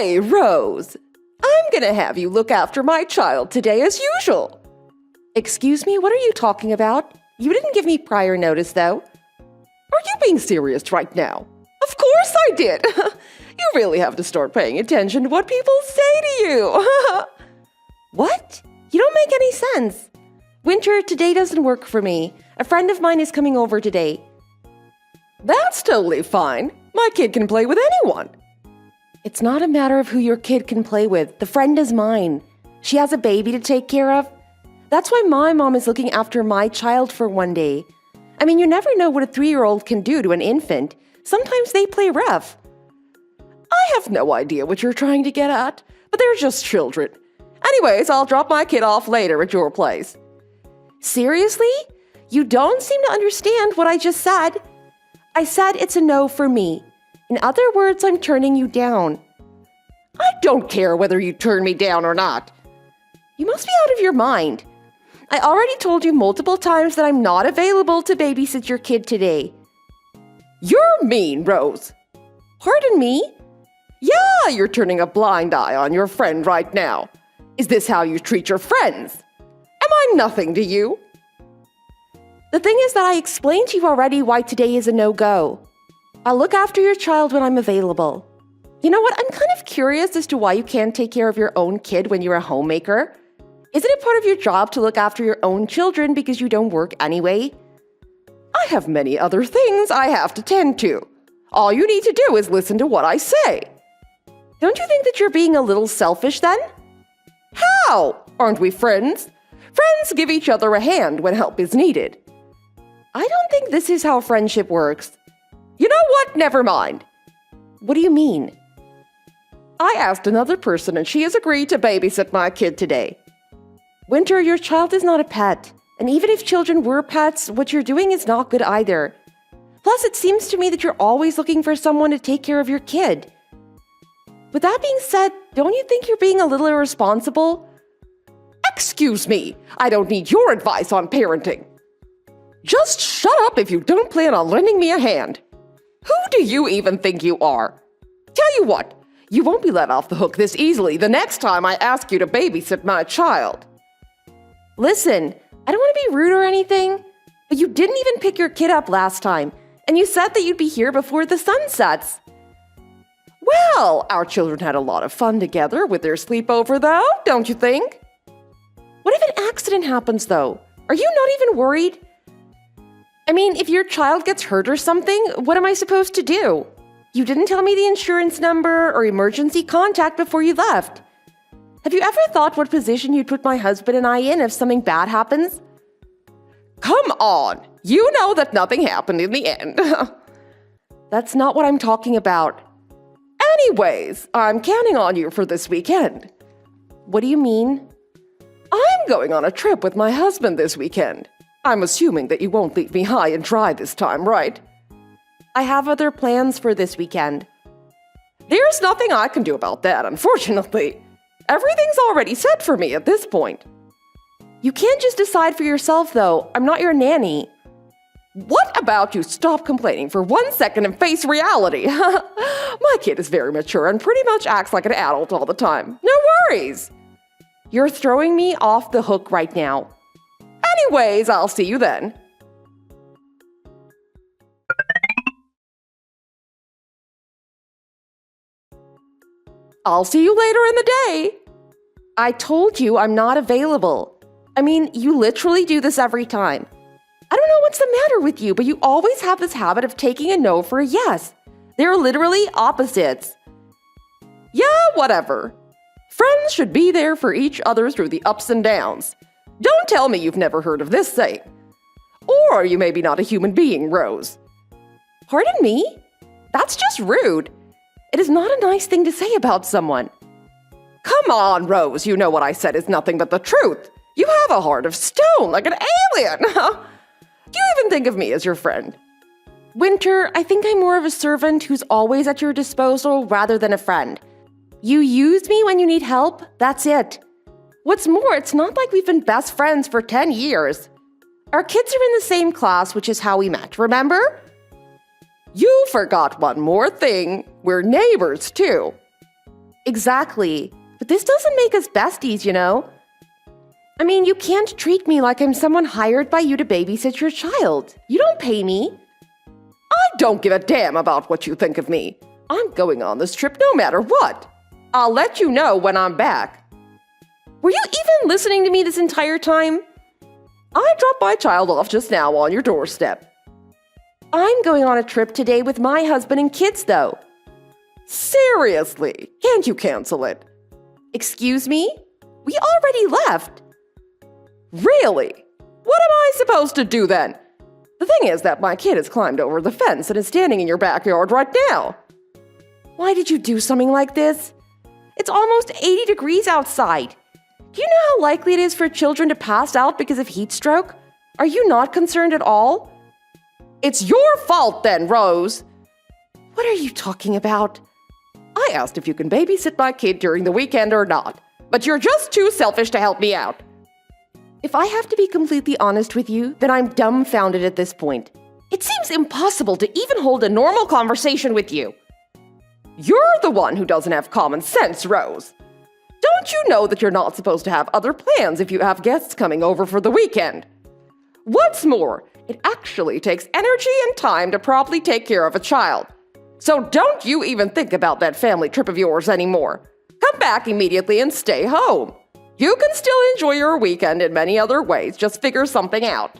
Hey, Rose. I'm gonna have you look after my child today as usual. Excuse me, what are you talking about? You didn't give me prior notice, though. Are you being serious right now? Of course I did. You really have to start paying attention to what people say to you. What? You don't make any sense. Winter, today doesn't work for me. A friend of mine is coming over today. That's totally fine. My kid can play with anyone. It's not a matter of who your kid can play with. The friend is mine. She has a baby to take care of. That's why my mom is looking after my child for one day. I mean, you never know what a 3-year-old can do to an infant. Sometimes they play rough. I have no idea what you're trying to get at, but they're just children. Anyways, I'll drop my kid off later at your place. Seriously? You don't seem to understand what I just said. I said it's a no for me. In other words, I'm turning you down. I don't care whether you turn me down or not. You must be out of your mind. I already told you multiple times that I'm not available to babysit your kid today. You're mean, Rose. Pardon me? Yeah, you're turning a blind eye on your friend right now. Is this how you treat your friends? Am I nothing to you? The thing is that I explained to you already why today is a no-go. I'll look after your child when I'm available. You know what? I'm kind of curious as to why you can't take care of your own kid when you're a homemaker. Isn't it part of your job to look after your own children because you don't work anyway? I have many other things I have to tend to. All you need to do is listen to what I say. Don't you think that you're being a little selfish then? How? Aren't we friends? Friends give each other a hand when help is needed. I don't think this is how friendship works. You know what? Never mind. What do you mean? I asked another person and she has agreed to babysit my kid today. Winter, your child is not a pet. And even if children were pets, what you're doing is not good either. Plus, it seems to me that you're always looking for someone to take care of your kid. With that being said, don't you think you're being a little irresponsible? Excuse me, I don't need your advice on parenting. Just shut up if you don't plan on lending me a hand. Who do you even think you are? Tell you what, you won't be let off the hook this easily the next time I ask you to babysit my child. Listen, I don't want to be rude or anything, but you didn't even pick your kid up last time, and you said that you'd be here before the sun sets. Well, our children had a lot of fun together with their sleepover, though, don't you think? What if an accident happens, though? Are you not even worried? I mean, if your child gets hurt or something, what am I supposed to do? You didn't tell me the insurance number or emergency contact before you left. Have you ever thought what position you'd put my husband and I in if something bad happens? Come on! You know that nothing happened in the end. That's not what I'm talking about. Anyways, I'm counting on you for this weekend. What do you mean? I'm going on a trip with my husband this weekend. I'm assuming that you won't leave me high and dry this time, right? I have other plans for this weekend. There's nothing I can do about that, unfortunately. Everything's already set for me at this point. You can't just decide for yourself, though. I'm not your nanny. What about you stop complaining for 1 second and face reality? My kid is very mature and pretty much acts like an adult all the time. No worries. You're throwing me off the hook right now. Anyways, I'll see you then. I'll see you later in the day. I told you I'm not available. I mean, you literally do this every time. I don't know what's the matter with you, but you always have this habit of taking a no for a yes. They're literally opposites. Yeah, whatever. Friends should be there for each other through the ups and downs. Don't tell me you've never heard of this saying. Or you may be not a human being, Rose. Pardon me? That's just rude. It is not a nice thing to say about someone. Come on, Rose, you know what I said is nothing but the truth. You have a heart of stone, like an alien. Do you even think of me as your friend? Winter, I think I'm more of a servant who's always at your disposal rather than a friend. You use me when you need help, that's it. What's more, it's not like we've been best friends for 10 years. Our kids are in the same class, which is how we met, remember? You forgot one more thing. We're neighbors, too. Exactly. But this doesn't make us besties, you know? I mean, you can't treat me like I'm someone hired by you to babysit your child. You don't pay me. I don't give a damn about what you think of me. I'm going on this trip no matter what. I'll let you know when I'm back. Were you even listening to me this entire time? I dropped my child off just now on your doorstep. I'm going on a trip today with my husband and kids, though. Seriously, can't you cancel it? Excuse me? We already left. Really? What am I supposed to do then? The thing is that my kid has climbed over the fence and is standing in your backyard right now. Why did you do something like this? It's almost 80 degrees outside. Do you know how likely it is for children to pass out because of heat stroke? Are you not concerned at all? It's your fault then, Rose. What are you talking about? I asked if you can babysit my kid during the weekend or not, but you're just too selfish to help me out. If I have to be completely honest with you, then I'm dumbfounded at this point. It seems impossible to even hold a normal conversation with you. You're the one who doesn't have common sense, Rose. Don't you know that you're not supposed to have other plans if you have guests coming over for the weekend? What's more, it actually takes energy and time to properly take care of a child. So don't you even think about that family trip of yours anymore. Come back immediately and stay home. You can still enjoy your weekend in many other ways, just figure something out.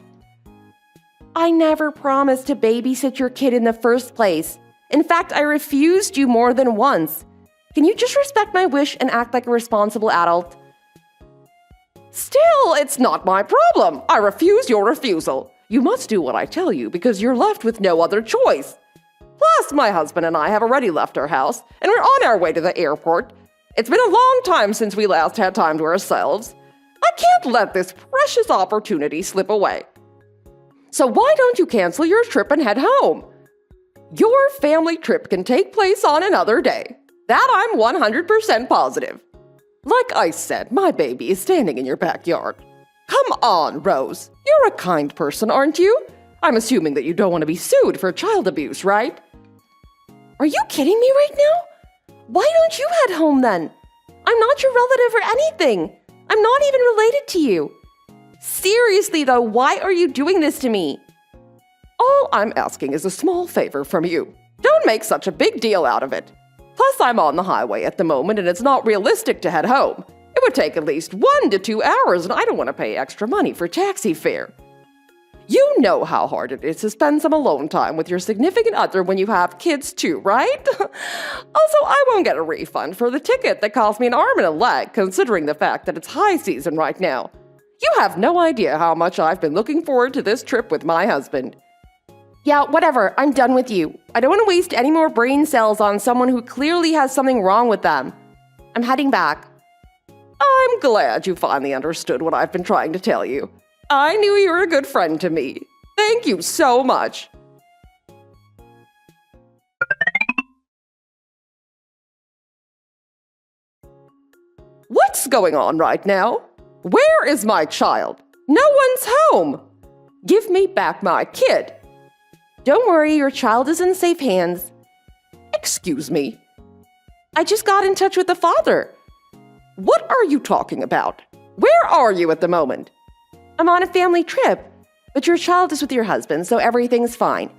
I never promised to babysit your kid in the first place. In fact, I refused you more than once. Can you just respect my wish and act like a responsible adult? Still, it's not my problem. I refuse your refusal. You must do what I tell you because you're left with no other choice. Plus, my husband and I have already left our house, and we're on our way to the airport. It's been a long time since we last had time to ourselves. I can't let this precious opportunity slip away. So why don't you cancel your trip and head home? Your family trip can take place on another day. That I'm 100% positive. Like I said, my baby is standing in your backyard. Come on, Rose. You're a kind person, aren't you? I'm assuming that you don't want to be sued for child abuse, right? Are you kidding me right now? Why don't you head home then? I'm not your relative or anything. I'm not even related to you. Seriously though, why are you doing this to me? All I'm asking is a small favor from you. Don't make such a big deal out of it. Plus, I'm on the highway at the moment and it's not realistic to head home. It would take at least 1 to 2 hours and I don't want to pay extra money for taxi fare. You know how hard it is to spend some alone time with your significant other when you have kids too, right? Also, I won't get a refund for the ticket that cost me an arm and a leg, considering the fact that it's high season right now. You have no idea how much I've been looking forward to this trip with my husband. Yeah, whatever, I'm done with you. I don't want to waste any more brain cells on someone who clearly has something wrong with them. I'm heading back. I'm glad you finally understood what I've been trying to tell you. I knew you were a good friend to me. Thank you so much. What's going on right now? Where is my child? No one's home. Give me back my kid. Don't worry, your child is in safe hands. Excuse me. I just got in touch with the father. What are you talking about? Where are you at the moment? I'm on a family trip, but your child is with your husband, so everything's fine.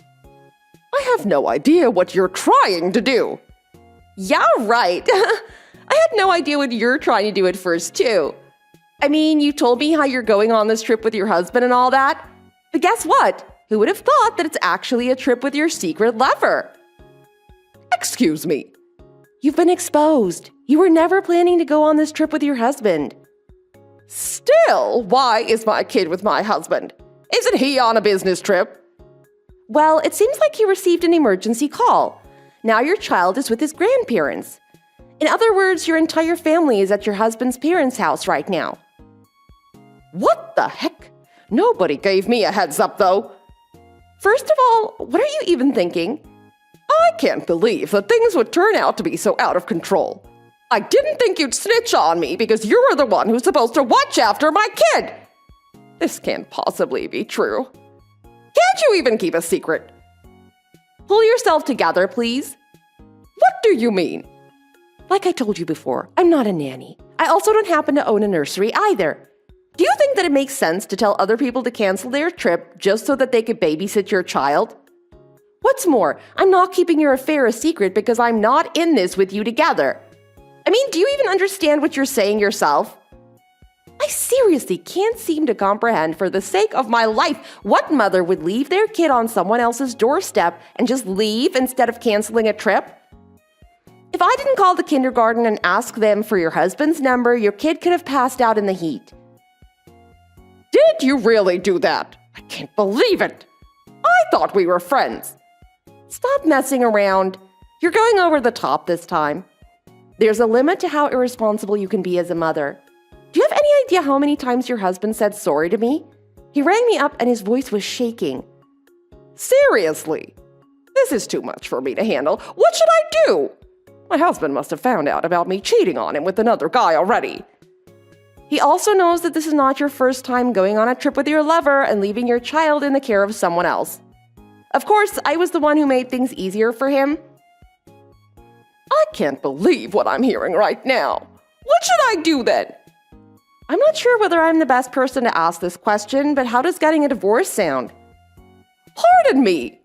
I have no idea what you're trying to do. Yeah, right. I had no idea what you're trying to do at first, too. I mean, you told me how you're going on this trip with your husband and all that. But guess what? Who would have thought that it's actually a trip with your secret lover? Excuse me. You've been exposed. You were never planning to go on this trip with your husband. Still, why is my kid with my husband? Isn't he on a business trip? Well, it seems like he received an emergency call. Now your child is with his grandparents. In other words, your entire family is at your husband's parents' house right now. What the heck? Nobody gave me a heads up, though. First of all, what are you even thinking? I can't believe that things would turn out to be so out of control. I didn't think you'd snitch on me because you were the one who's supposed to watch after my kid. This can't possibly be true. Can't you even keep a secret? Pull yourself together, please. What do you mean? Like I told you before, I'm not a nanny. I also don't happen to own a nursery either. Do you think that it makes sense to tell other people to cancel their trip just so that they could babysit your child? What's more, I'm not keeping your affair a secret because I'm not in this with you together. I mean, do you even understand what you're saying yourself? I seriously can't seem to comprehend for the sake of my life what mother would leave their kid on someone else's doorstep and just leave instead of canceling a trip. If I didn't call the kindergarten and ask them for your husband's number, your kid could have passed out in the heat. Did you really do that? I can't believe it. I thought we were friends. Stop messing around. You're going over the top this time. There's a limit to how irresponsible you can be as a mother. Do you have any idea how many times your husband said sorry to me? He rang me up and his voice was shaking. Seriously? This is too much for me to handle. What should I do? My husband must have found out about me cheating on him with another guy already. He also knows that this is not your first time going on a trip with your lover and leaving your child in the care of someone else. Of course, I was the one who made things easier for him. I can't believe what I'm hearing right now. What should I do then? I'm not sure whether I'm the best person to ask this question, but how does getting a divorce sound? Pardon me!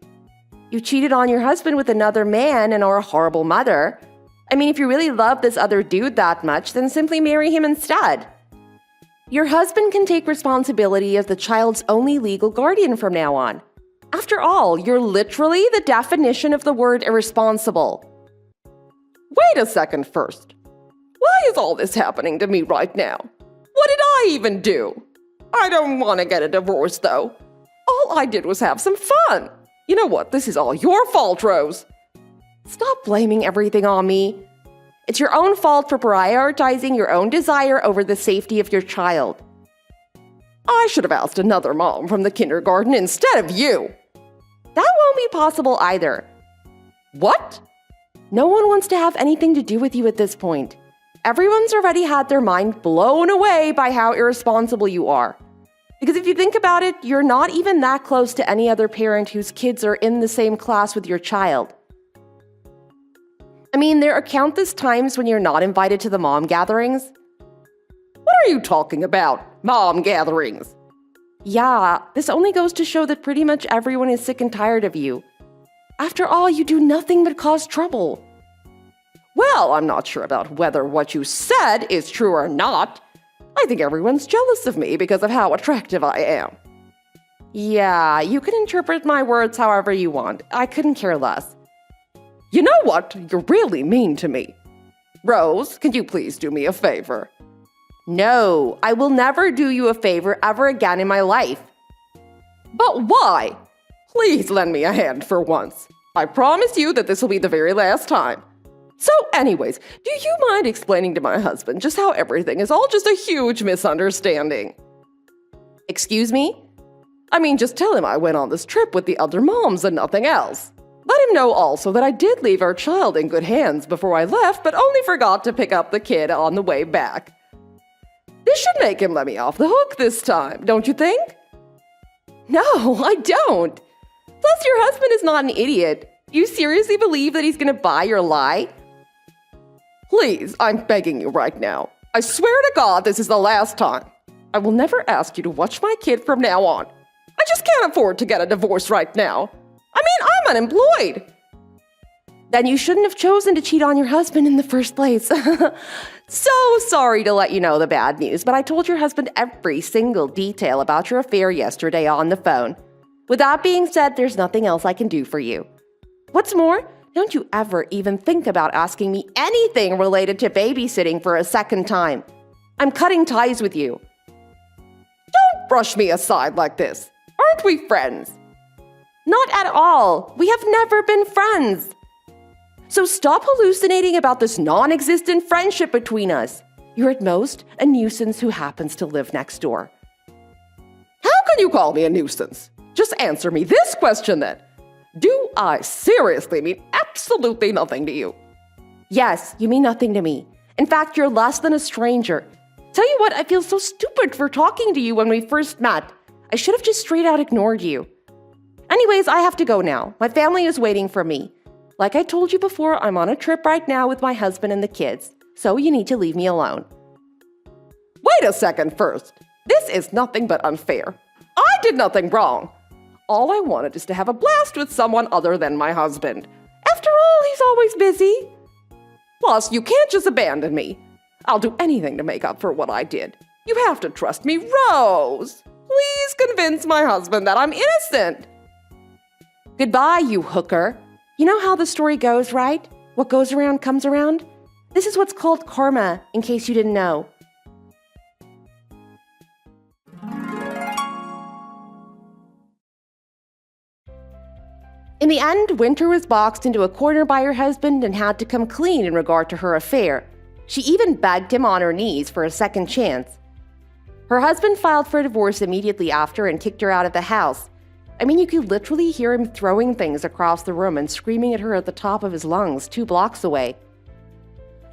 You cheated on your husband with another man and are a horrible mother. I mean, if you really love this other dude that much, then simply marry him instead. Your husband can take responsibility as the child's only legal guardian from now on. After all, you're literally the definition of the word irresponsible. Wait a second first. Why is all this happening to me right now? What did I even do? I don't want to get a divorce, though. All I did was have some fun. You know what? This is all your fault, Rose. Stop blaming everything on me. It's your own fault for prioritizing your own desire over the safety of your child. I should have asked another mom from the kindergarten instead of you. That won't be possible either. What? No one wants to have anything to do with you at this point. Everyone's already had their mind blown away by how irresponsible you are. Because if you think about it, you're not even that close to any other parent whose kids are in the same class with your child. I mean, there are countless times when you're not invited to the mom gatherings. What are you talking about, mom gatherings? Yeah, this only goes to show that pretty much everyone is sick and tired of you. After all, you do nothing but cause trouble. Well, I'm not sure about whether what you said is true or not. I think everyone's jealous of me because of how attractive I am. Yeah, you can interpret my words however you want. I couldn't care less. You know what? You're really mean to me. Rose, can you please do me a favor? No, I will never do you a favor ever again in my life. But why? Please lend me a hand for once. I promise you that this will be the very last time. So anyways, do you mind explaining to my husband just how everything is all just a huge misunderstanding? Excuse me? I mean, just tell him I went on this trip with the other moms and nothing else. Let him know also that I did leave our child in good hands before I left, but only forgot to pick up the kid on the way back. This should make him let me off the hook this time, don't you think? No, I don't. Plus, your husband is not an idiot. You seriously believe that he's going to buy your lie? Please, I'm begging you right now. I swear to God this is the last time. I will never ask you to watch my kid from now on. I just can't afford to get a divorce right now. I mean, I'm unemployed. Then you shouldn't have chosen to cheat on your husband in the first place. So sorry to let you know the bad news, but I told your husband every single detail about your affair yesterday on the phone. With that being said, there's nothing else I can do for you. What's more, don't you ever even think about asking me anything related to babysitting for a second time. I'm cutting ties with you. Don't brush me aside like this. Aren't we friends? Not at all. We have never been friends. So stop hallucinating about this non-existent friendship between us. You're at most a nuisance who happens to live next door. How can you call me a nuisance? Just answer me this question then. Do I seriously mean absolutely nothing to you? Yes, you mean nothing to me. In fact, you're less than a stranger. Tell you what, I feel so stupid for talking to you when we first met. I should have just straight out ignored you. Anyways, I have to go now. My family is waiting for me. Like I told you before, I'm on a trip right now with my husband and the kids, so you need to leave me alone. Wait a second first. This is nothing but unfair. I did nothing wrong. All I wanted is to have a blast with someone other than my husband. After all, he's always busy. Plus, you can't just abandon me. I'll do anything to make up for what I did. You have to trust me, Rose. Please convince my husband that I'm innocent. Goodbye, you hooker. You know how the story goes, right? What goes around comes around? This is what's called karma, in case you didn't know. In the end, Winter was boxed into a corner by her husband and had to come clean in regard to her affair. She even begged him on her knees for a second chance. Her husband filed for divorce immediately after and kicked her out of the house. I mean, you could literally hear him throwing things across the room and screaming at her at the top of his lungs 2 blocks away.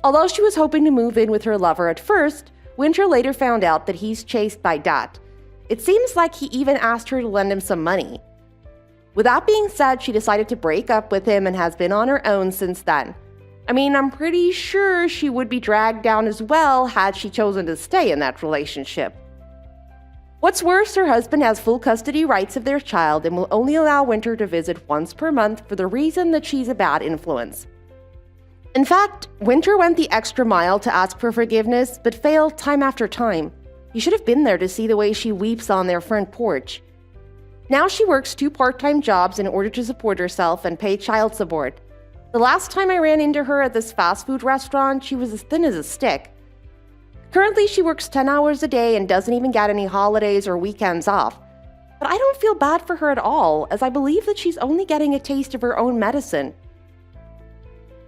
Although she was hoping to move in with her lover at first, Winter later found out that he's chased by debt. It seems like he even asked her to lend him some money. With that being said, she decided to break up with him and has been on her own since then. I mean, I'm pretty sure she would be dragged down as well had she chosen to stay in that relationship. What's worse, her husband has full custody rights of their child and will only allow Winter to visit once per month for the reason that she's a bad influence. In fact, Winter went the extra mile to ask for forgiveness, but failed time after time. You should have been there to see the way she weeps on their front porch. Now she works 2 part-time jobs in order to support herself and pay child support. The last time I ran into her at this fast food restaurant, she was as thin as a stick. Currently, she works 10 hours a day and doesn't even get any holidays or weekends off. But I don't feel bad for her at all, as I believe that she's only getting a taste of her own medicine.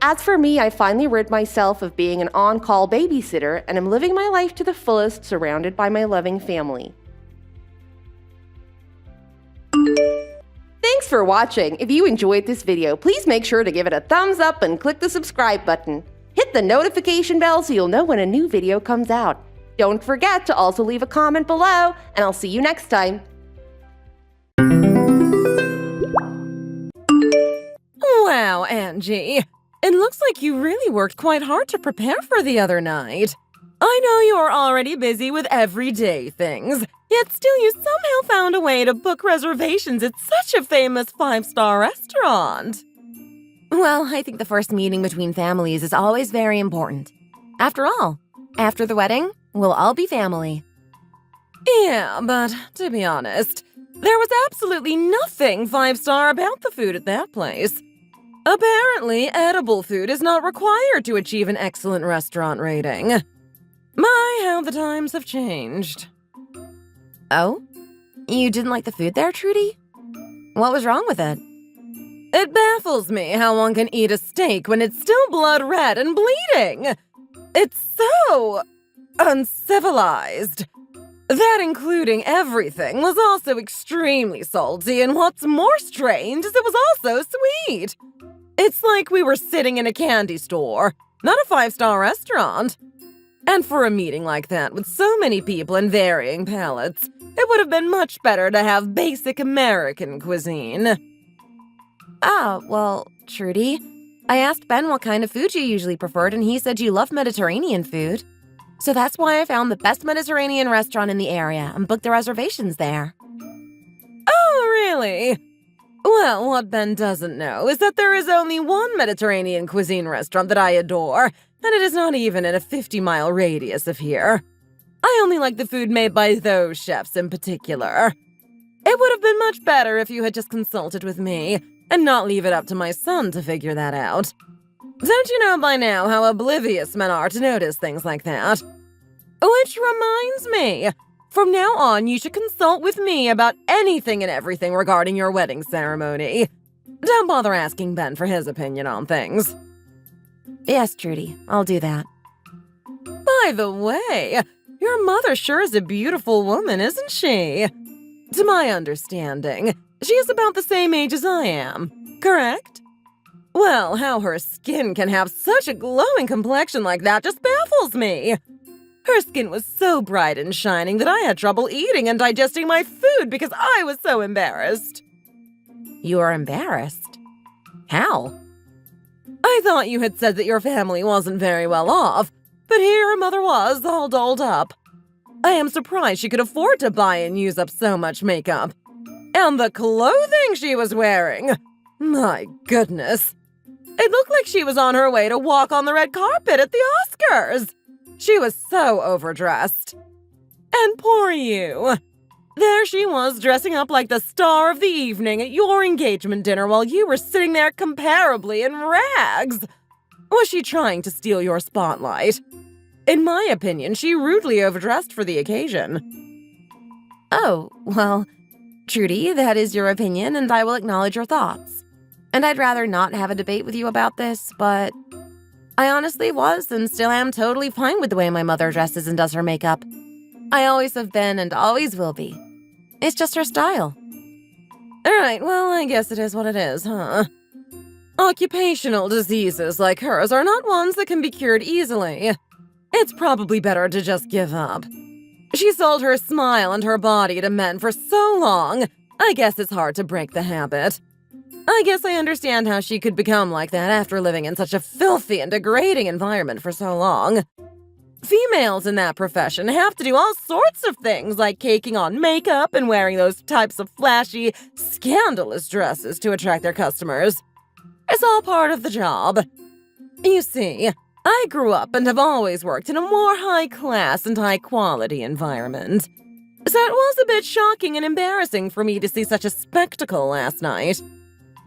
As for me, I finally rid myself of being an on-call babysitter and am living my life to the fullest, surrounded by my loving family. Thanks for watching. If you enjoyed this video, please make sure to give it a thumbs up and click the subscribe button. Hit the notification bell so you'll know when a new video comes out. Don't forget to also leave a comment below, and I'll see you next time. Wow, Angie. It looks like you really worked quite hard to prepare for the other night. I know you are already busy with everyday things, yet still you somehow found a way to book reservations at such a famous 5-star restaurant. Well, I think the first meeting between families is always very important. After all, after the wedding, we'll all be family. Yeah, but to be honest, there was absolutely nothing 5-star about the food at that place. Apparently, edible food is not required to achieve an excellent restaurant rating. My, how the times have changed. Oh? You didn't like the food there, Trudy? What was wrong with it? It baffles me how one can eat a steak when it's still blood red and bleeding. It's so uncivilized. That, including everything, was also extremely salty, and what's more strange is it was also sweet. It's like we were sitting in a candy store, not a 5-star restaurant. And for a meeting like that with so many people and varying palates, it would have been much better to have basic American cuisine. Ah, well, Trudy, I asked Ben what kind of food you usually preferred, and he said you love Mediterranean food. So that's why I found the best Mediterranean restaurant in the area and booked the reservations there. Oh, really? Well, what Ben doesn't know is that there is only one Mediterranean cuisine restaurant that I adore, and it is not even in a 50-mile radius of here. I only like the food made by those chefs in particular. It would have been much better if you had just consulted with me, and not leave it up to my son to figure that out. Don't you know by now how oblivious men are to notice things like that? Which reminds me, from now on you should consult with me about anything and everything regarding your wedding ceremony. Don't bother asking Ben for his opinion on things. Yes, Trudy, I'll do that. By the way, your mother sure is a beautiful woman, isn't she? To my understanding, she is about the same age as I am, correct? Well, how her skin can have such a glowing complexion like that just baffles me. Her skin was so bright and shining that I had trouble eating and digesting my food because I was so embarrassed. You are embarrassed? How? I thought you had said that your family wasn't very well off, but here her mother was, all dolled up. I am surprised she could afford to buy and use up so much makeup. And the clothing she was wearing! My goodness. It looked like she was on her way to walk on the red carpet at the Oscars. She was so overdressed. And poor you. There she was, dressing up like the star of the evening at your engagement dinner while you were sitting there comparably in rags. Was she trying to steal your spotlight? In my opinion, she rudely overdressed for the occasion. Oh, well, Trudy, that is your opinion, and I will acknowledge your thoughts. And I'd rather not have a debate with you about this, but I honestly was and still am totally fine with the way my mother dresses and does her makeup. I always have been and always will be. It's just her style. All right, well, I guess it is what it is, huh? Occupational diseases like hers are not ones that can be cured easily. It's probably better to just give up. She sold her smile and her body to men for so long, I guess it's hard to break the habit. I guess I understand how she could become like that after living in such a filthy and degrading environment for so long. Females in that profession have to do all sorts of things like caking on makeup and wearing those types of flashy, scandalous dresses to attract their customers. It's all part of the job. You see, I grew up and have always worked in a more high-class and high-quality environment. So it was a bit shocking and embarrassing for me to see such a spectacle last night.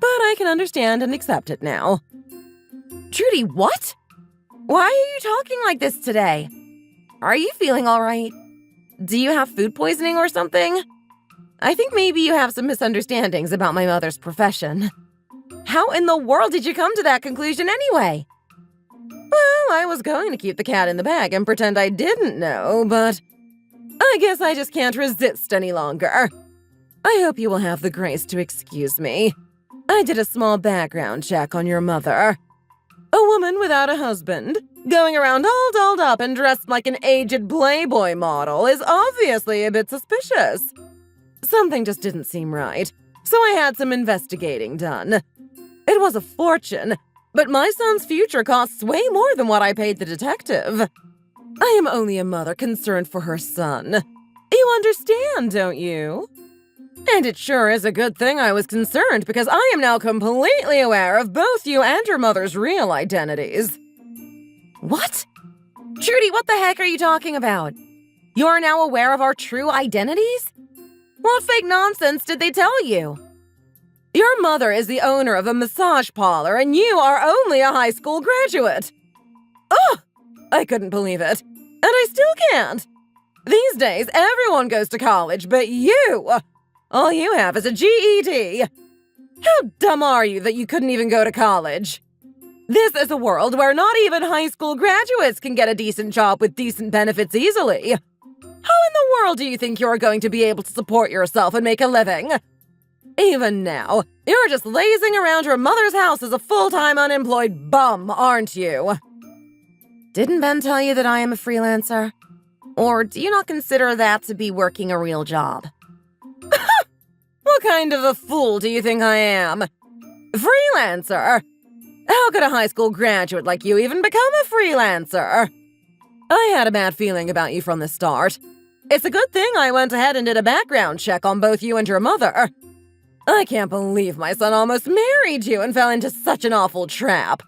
But I can understand and accept it now. Trudy, what? Why are you talking like this today? Are you feeling all right? Do you have food poisoning or something? I think maybe you have some misunderstandings about my mother's profession. How in the world did you come to that conclusion anyway? Well, I was going to keep the cat in the bag and pretend I didn't know, but I guess I just can't resist any longer. I hope you will have the grace to excuse me. I did a small background check on your mother. A woman without a husband, going around all dolled up and dressed like an aged Playboy model is obviously a bit suspicious. Something just didn't seem right, so I had some investigating done. It was a fortune, but my son's future costs way more than what I paid the detective. I am only a mother concerned for her son. You understand, don't you? And it sure is a good thing I was concerned because I am now completely aware of both you and your mother's real identities. What? Trudy, what the heck are you talking about? You're now aware of our true identities? What fake nonsense did they tell you? Your mother is the owner of a massage parlor and you are only a high school graduate. Ugh! I couldn't believe it. And I still can't. These days, everyone goes to college, but you... all you have is a GED. How dumb are you that you couldn't even go to college? This is a world where not even high school graduates can get a decent job with decent benefits easily. How in the world do you think you're going to be able to support yourself and make a living? Even now, you're just lazing around your mother's house as a full-time unemployed bum, aren't you? Didn't Ben tell you that I am a freelancer? Or do you not consider that to be working a real job? What kind of a fool do you think I am? Freelancer? How could a high school graduate like you even become a freelancer? I had a bad feeling about you from the start. It's a good thing I went ahead and did a background check on both you and your mother. I can't believe my son almost married you and fell into such an awful trap.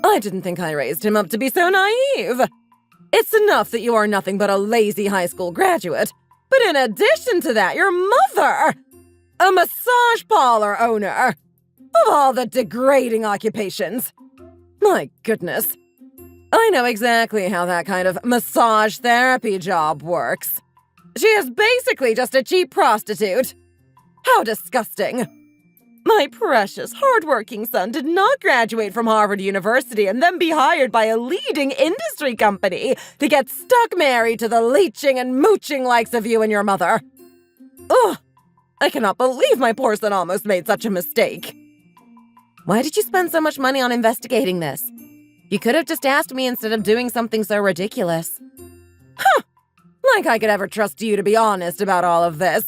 I didn't think I raised him up to be so naive. It's enough that you are nothing but a lazy high school graduate, but in addition to that, your mother, a massage parlor owner. Of all the degrading occupations. My goodness. I know exactly how that kind of massage therapy job works. She is basically just a cheap prostitute. How disgusting. My precious, hardworking son did not graduate from Harvard University and then be hired by a leading industry company to get stuck married to the leeching and mooching likes of you and your mother. Ugh! I cannot believe my poor son almost made such a mistake. Why did you spend so much money on investigating this? You could have just asked me instead of doing something so ridiculous. Huh! Like I could ever trust you to be honest about all of this.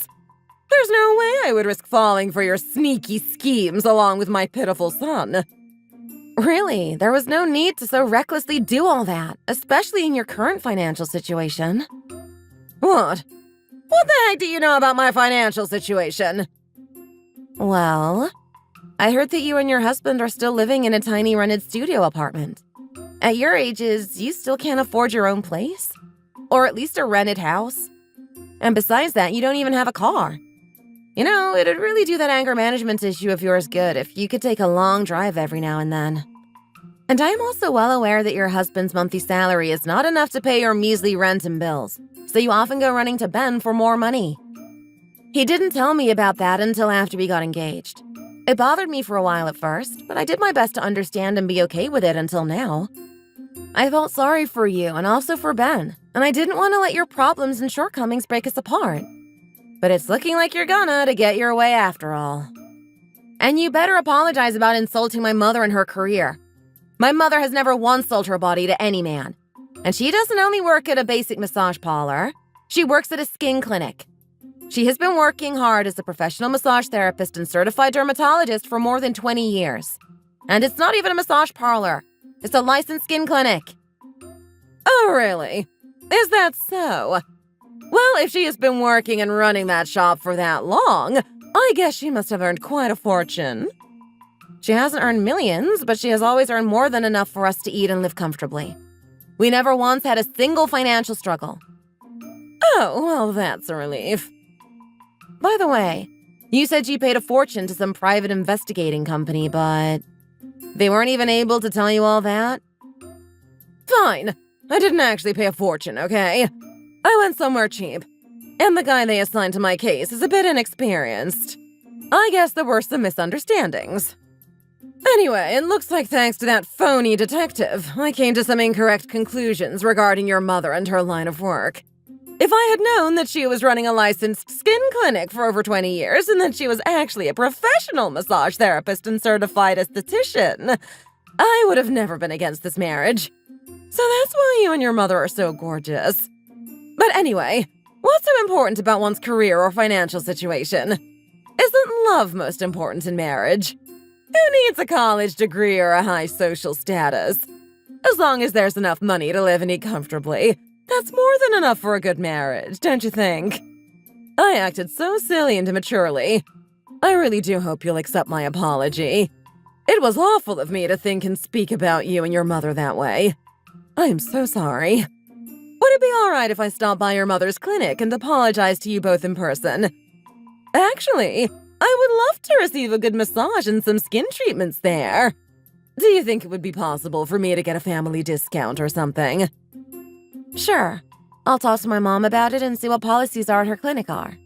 There's no way I would risk falling for your sneaky schemes along with my pitiful son. Really, there was no need to so recklessly do all that, especially in your current financial situation. What? What the heck do you know about my financial situation? Well, I heard that you and your husband are still living in a tiny rented studio apartment. At your ages, you still can't afford your own place? Or at least a rented house? And besides that, you don't even have a car. You know, it'd really do that anger management issue of yours good if you could take a long drive every now and then. And I am also well aware that your husband's monthly salary is not enough to pay your measly rent and bills, so you often go running to Ben for more money. He didn't tell me about that until after we got engaged. It bothered me for a while at first, but I did my best to understand and be okay with it until now. I felt sorry for you and also for Ben, and I didn't want to let your problems and shortcomings break us apart. But it's looking like you're gonna to get your way after all. And you better apologize about insulting my mother and her career. My mother has never once sold her body to any man. And she doesn't only work at a basic massage parlor, she works at a skin clinic. She has been working hard as a professional massage therapist and certified dermatologist for more than 20 years. And it's not even a massage parlor. It's a licensed skin clinic. Oh, really? Is that so? Well, if she has been working and running that shop for that long, I guess she must have earned quite a fortune. She hasn't earned millions, but she has always earned more than enough for us to eat and live comfortably. We never once had a single financial struggle. Oh, well, that's a relief. By the way, you said you paid a fortune to some private investigating company, but they weren't even able to tell you all that? Fine. I didn't actually pay a fortune, okay? I went somewhere cheap. And the guy they assigned to my case is a bit inexperienced. I guess there were some misunderstandings. Anyway, it looks like thanks to that phony detective, I came to some incorrect conclusions regarding your mother and her line of work. If I had known that she was running a licensed skin clinic for over 20 years and that she was actually a professional massage therapist and certified esthetician, I would have never been against this marriage. So that's why you and your mother are so gorgeous. But anyway, what's so important about one's career or financial situation? Isn't love most important in marriage? Who needs a college degree or a high social status? As long as there's enough money to live and eat comfortably, that's more than enough for a good marriage, don't you think? I acted so silly and immaturely. I really do hope you'll accept my apology. It was awful of me to think and speak about you and your mother that way. I am so sorry. Would it be all right if I stopped by your mother's clinic and apologized to you both in person? Actually, I would love to receive a good massage and some skin treatments there. Do you think it would be possible for me to get a family discount or something? Sure. I'll talk to my mom about it and see what policies at her clinic are.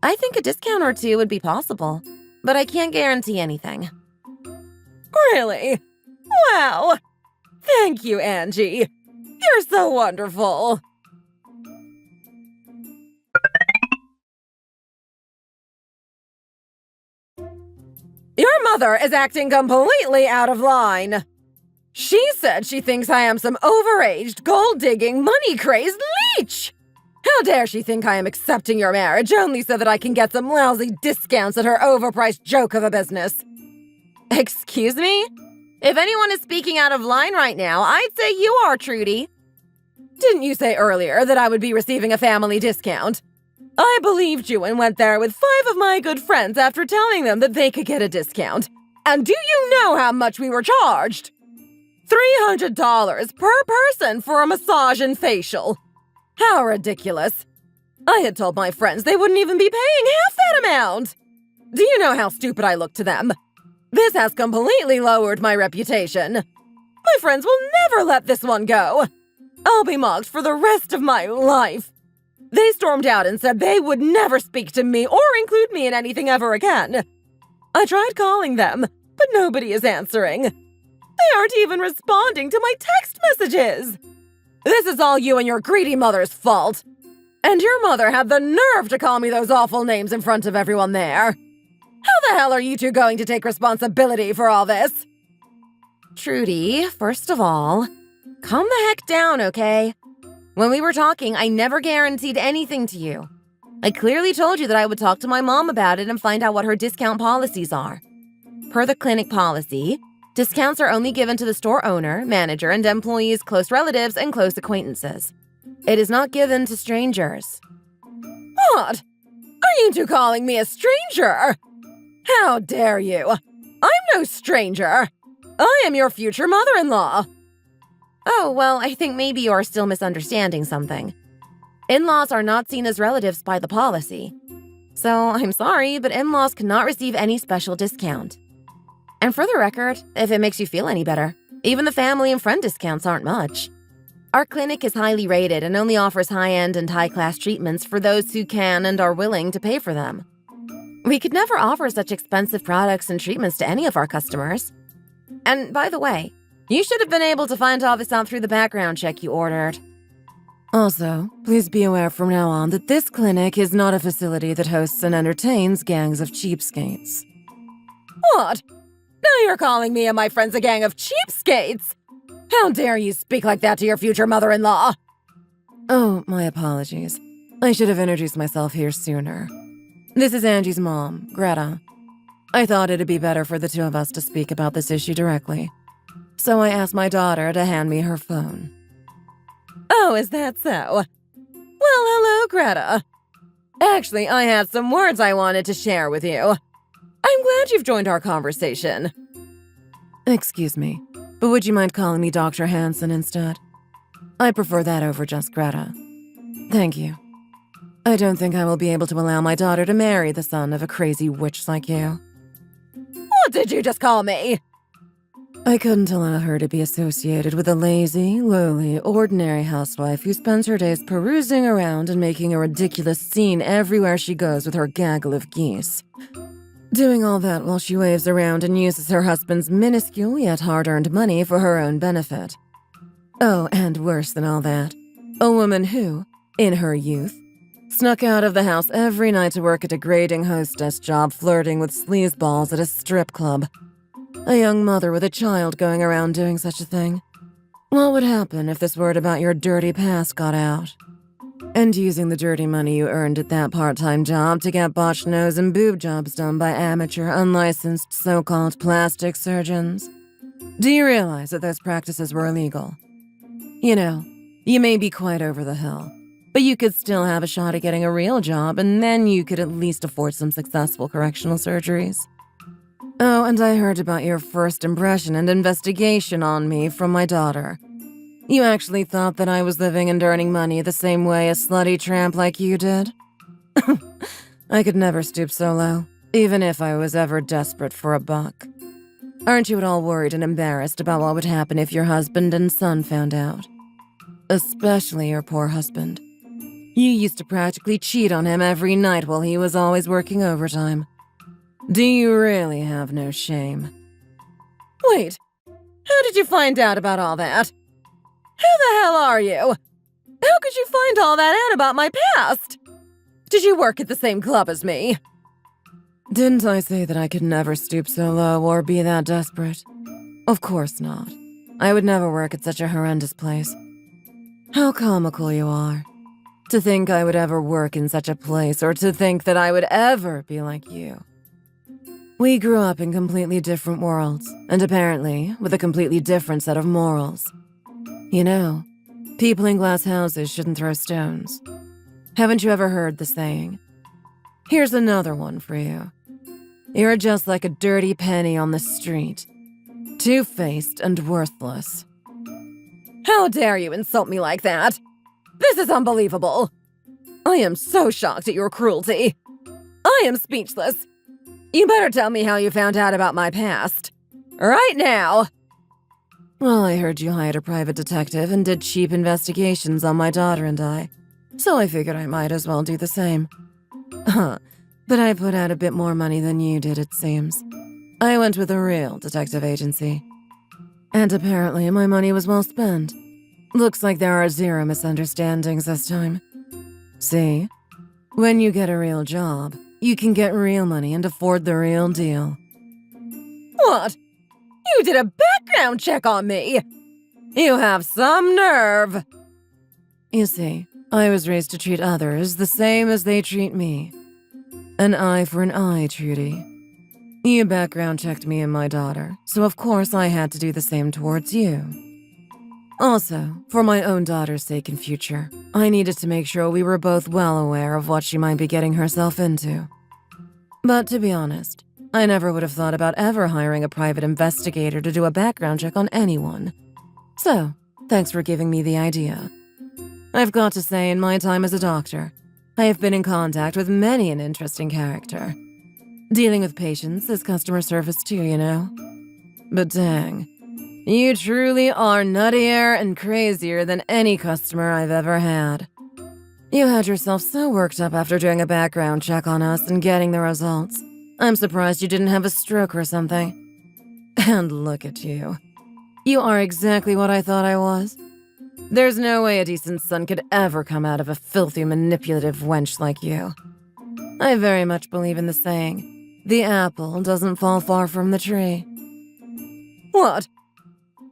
I think a discount or two would be possible, but I can't guarantee anything. Really? Wow! Thank you, Angie. You're so wonderful. Your mother is acting completely out of line. She said she thinks I am some overaged, gold-digging, money-crazed leech. How dare she think I am accepting your marriage only so that I can get some lousy discounts at her overpriced joke of a business? Excuse me? If anyone is speaking out of line right now, I'd say you are, Trudy. Didn't you say earlier that I would be receiving a family discount? I believed you and went there with 5 of my good friends after telling them that they could get a discount. And do you know how much we were charged? $300 per person for a massage and facial. How ridiculous. I had told my friends they wouldn't even be paying half that amount. Do you know how stupid I look to them? This has completely lowered my reputation. My friends will never let this one go. I'll be mocked for the rest of my life. They stormed out and said they would never speak to me or include me in anything ever again. I tried calling them, but nobody is answering. They aren't even responding to my text messages. This is all you and your greedy mother's fault. And your mother had the nerve to call me those awful names in front of everyone there. How the hell are you two going to take responsibility for all this? Trudy, first of all, calm the heck down, okay? When we were talking, I never guaranteed anything to you. I clearly told you that I would talk to my mom about it and find out what her discount policies are. Per the clinic policy, Discounts are only given to the store owner, manager, and employees' close relatives and close acquaintances. It is not given to strangers. What? Are you two calling me a stranger? How dare you? I'm no stranger. I am your future mother-in-law. Oh, well, I think maybe you are still misunderstanding something. In-laws are not seen as relatives by the policy. So, I'm sorry, but in-laws cannot receive any special discount. And for the record, if it makes you feel any better, even the family and friend discounts aren't much. Our clinic is highly rated and only offers high-end and high-class treatments for those who can and are willing to pay for them. We could never offer such expensive products and treatments to any of our customers. And by the way, you should have been able to find all this out through the background check you ordered. Also, please be aware from now on that this clinic is not a facility that hosts and entertains gangs of cheapskates. What? Now you're calling me and my friends a gang of cheapskates? How dare you speak like that to your future mother-in-law? Oh, my apologies. I should have introduced myself here sooner. This is Angie's mom, Greta. I thought it'd be better for the two of us to speak about this issue directly. So I asked my daughter to hand me her phone. Oh, is that so? Well, hello, Greta. Actually, I had some words I wanted to share with you. I'm glad you've joined our conversation. Excuse me, but would you mind calling me Dr. Hansen instead? I prefer that over just Greta. Thank you. I don't think I will be able to allow my daughter to marry the son of a crazy witch like you. What did you just call me? I couldn't allow her to be associated with a lazy, lowly, ordinary housewife who spends her days perusing around and making a ridiculous scene everywhere she goes with her gaggle of geese. Doing all that while she waves around and uses her husband's minuscule yet hard-earned money for her own benefit. Oh, and worse than all that, a woman who, in her youth, snuck out of the house every night to work a degrading hostess job flirting with sleazeballs at a strip club. A young mother with a child going around doing such a thing. What would happen if this word about your dirty past got out? And using the dirty money you earned at that part-time job to get botched nose and boob jobs done by amateur, unlicensed, so-called plastic surgeons. Do you realize that those practices were illegal? You know, you may be quite over the hill, but you could still have a shot at getting a real job, and then you could at least afford some successful correctional surgeries. Oh, and I heard about your first impression and investigation on me from my daughter. You actually thought that I was living and earning money the same way a slutty tramp like you did? I could never stoop so low, even if I was ever desperate for a buck. Aren't you at all worried and embarrassed about what would happen if your husband and son found out? Especially your poor husband. You used to practically cheat on him every night while he was always working overtime. Do you really have no shame? Wait, how did you find out about all that? Who the hell are you? How could you find all that out about my past? Did you work at the same club as me? Didn't I say that I could never stoop so low or be that desperate? Of course not. I would never work at such a horrendous place. How comical you are. To think I would ever work in such a place, or to think that I would ever be like you. We grew up in completely different worlds, and apparently with a completely different set of morals. You know, people in glass houses shouldn't throw stones. Haven't you ever heard the saying? Here's another one for you. You're just like a dirty penny on the street. Two-faced and worthless. How dare you insult me like that? This is unbelievable. I am so shocked at your cruelty. I am speechless. You better tell me how you found out about my past. Right now. Well, I heard you hired a private detective and did cheap investigations on my daughter and I, so I figured I might as well do the same. But I put out a bit more money than you did, it seems. I went with a real detective agency. And apparently my money was well spent. Looks like there are zero misunderstandings this time. See? When you get a real job, you can get real money and afford the real deal. What? You did a background check on me! You have some nerve! You see, I was raised to treat others the same as they treat me. An eye for an eye, Trudy. You background checked me and my daughter, so of course I had to do the same towards you. Also, for my own daughter's sake in future, I needed to make sure we were both well aware of what she might be getting herself into. But to be honest, I never would have thought about ever hiring a private investigator to do a background check on anyone. So, thanks for giving me the idea. I've got to say, in my time as a doctor, I have been in contact with many an interesting character. Dealing with patients is customer service too, you know. But dang, you truly are nuttier and crazier than any customer I've ever had. You had yourself so worked up after doing a background check on us and getting the results. I'm surprised you didn't have a stroke or something. And look at you. You are exactly what I thought I was. There's no way a decent son could ever come out of a filthy, manipulative wench like you. I very much believe in the saying, the apple doesn't fall far from the tree. What?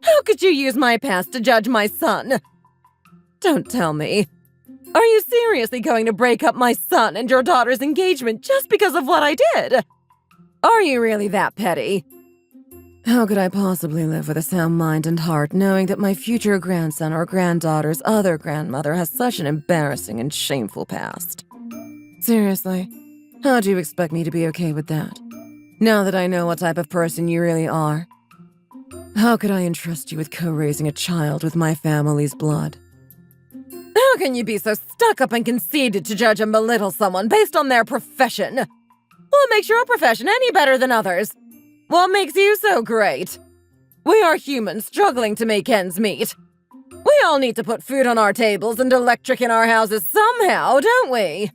How could you use my past to judge my son? Don't tell me. Are you seriously going to break up my son and your daughter's engagement just because of what I did? Are you really that petty? How could I possibly live with a sound mind and heart knowing that my future grandson or granddaughter's other grandmother has such an embarrassing and shameful past? Seriously, how do you expect me to be okay with that? Now that I know what type of person you really are. How could I entrust you with co-raising a child with my family's blood? How can you be so stuck up and conceited to judge and belittle someone based on their profession? What makes your profession any better than others? What makes you so great? We are humans struggling to make ends meet. We all need to put food on our tables and electric in our houses somehow, don't we?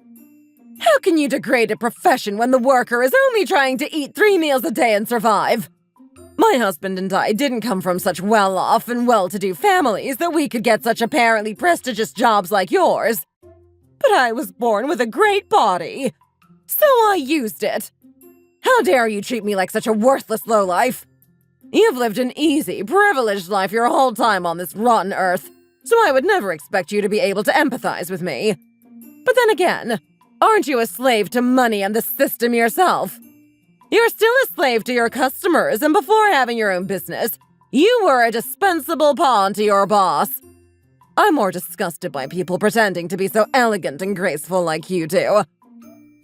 How can you degrade a profession when the worker is only trying to eat 3 meals a day and survive? My husband and I didn't come from such well-off and well-to-do families that we could get such apparently prestigious jobs like yours. But I was born with a great body, so I used it. How dare you treat me like such a worthless lowlife? You've lived an easy, privileged life your whole time on this rotten earth, so I would never expect you to be able to empathize with me. But then again, aren't you a slave to money and the system yourself? You're still a slave to your customers, and before having your own business, you were a dispensable pawn to your boss. I'm more disgusted by people pretending to be so elegant and graceful like you do.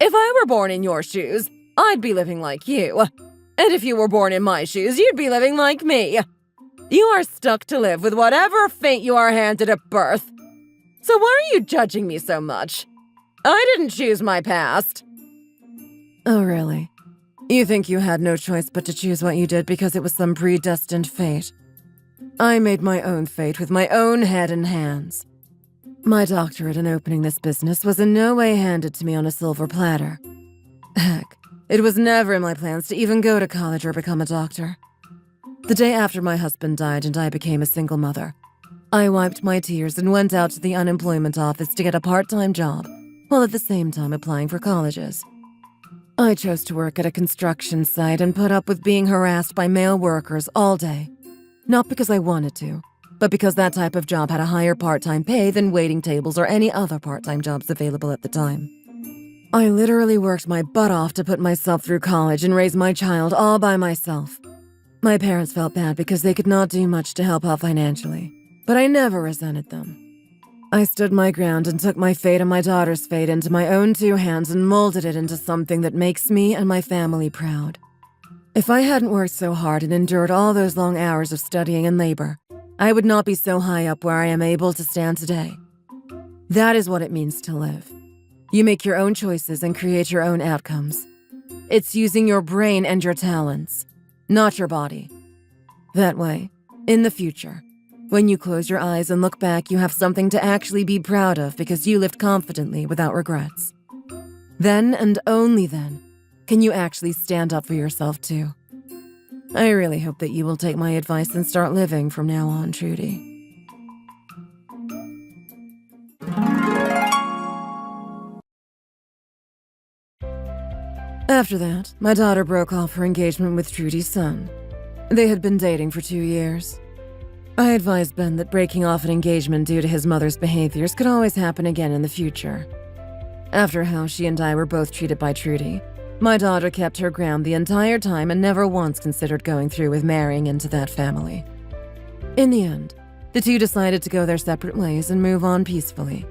If I were born in your shoes, I'd be living like you. And if you were born in my shoes, you'd be living like me. You are stuck to live with whatever fate you are handed at birth. So why are you judging me so much? I didn't choose my past. Oh, really? You think you had no choice but to choose what you did because it was some predestined fate? I made my own fate with my own head and hands. My doctorate in opening this business was in no way handed to me on a silver platter. Heck, it was never in my plans to even go to college or become a doctor. The day after my husband died and I became a single mother, I wiped my tears and went out to the unemployment office to get a part-time job, while at the same time applying for colleges. I chose to work at a construction site and put up with being harassed by male workers all day. Not because I wanted to, but because that type of job had a higher part-time pay than waiting tables or any other part-time jobs available at the time. I literally worked my butt off to put myself through college and raise my child all by myself. My parents felt bad because they could not do much to help out financially, but I never resented them. I stood my ground and took my fate and my daughter's fate into my own 2 hands and molded it into something that makes me and my family proud. If I hadn't worked so hard and endured all those long hours of studying and labor, I would not be so high up where I am able to stand today. That is what it means to live. You make your own choices and create your own outcomes. It's using your brain and your talents, not your body. That way, in the future, when you close your eyes and look back, you have something to actually be proud of because you lived confidently without regrets. Then, and only then, can you actually stand up for yourself too. I really hope that you will take my advice and start living from now on, Trudy. After that, my daughter broke off her engagement with Trudy's son. They had been dating for 2 years. I advised Ben that breaking off an engagement due to his mother's behaviors could always happen again in the future. After how she and I were both treated by Trudy, My daughter kept her ground the entire time and never once considered going through with marrying into that family. In the end, the two decided to go their separate ways and move on peacefully.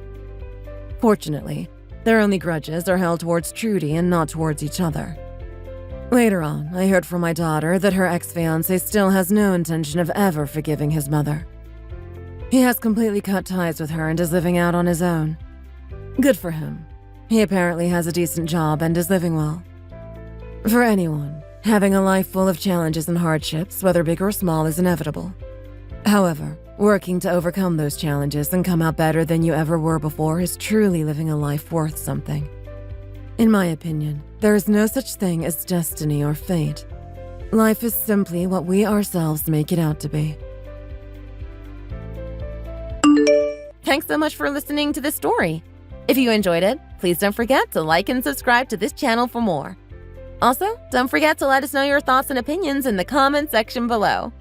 Fortunately, their only grudges are held towards Trudy and not towards each other. Later on, I heard from my daughter that her ex-fiancé still has no intention of ever forgiving his mother. He has completely cut ties with her and is living out on his own. Good for him. He apparently has a decent job and is living well. For anyone, having a life full of challenges and hardships, whether big or small, is inevitable. However, working to overcome those challenges and come out better than you ever were before is truly living a life worth something. In my opinion, there is no such thing as destiny or fate. Life is simply what we ourselves make it out to be. Thanks so much for listening to this story. If you enjoyed it, please don't forget to like and subscribe to this channel for more. Also, don't forget to let us know your thoughts and opinions in the comment section below.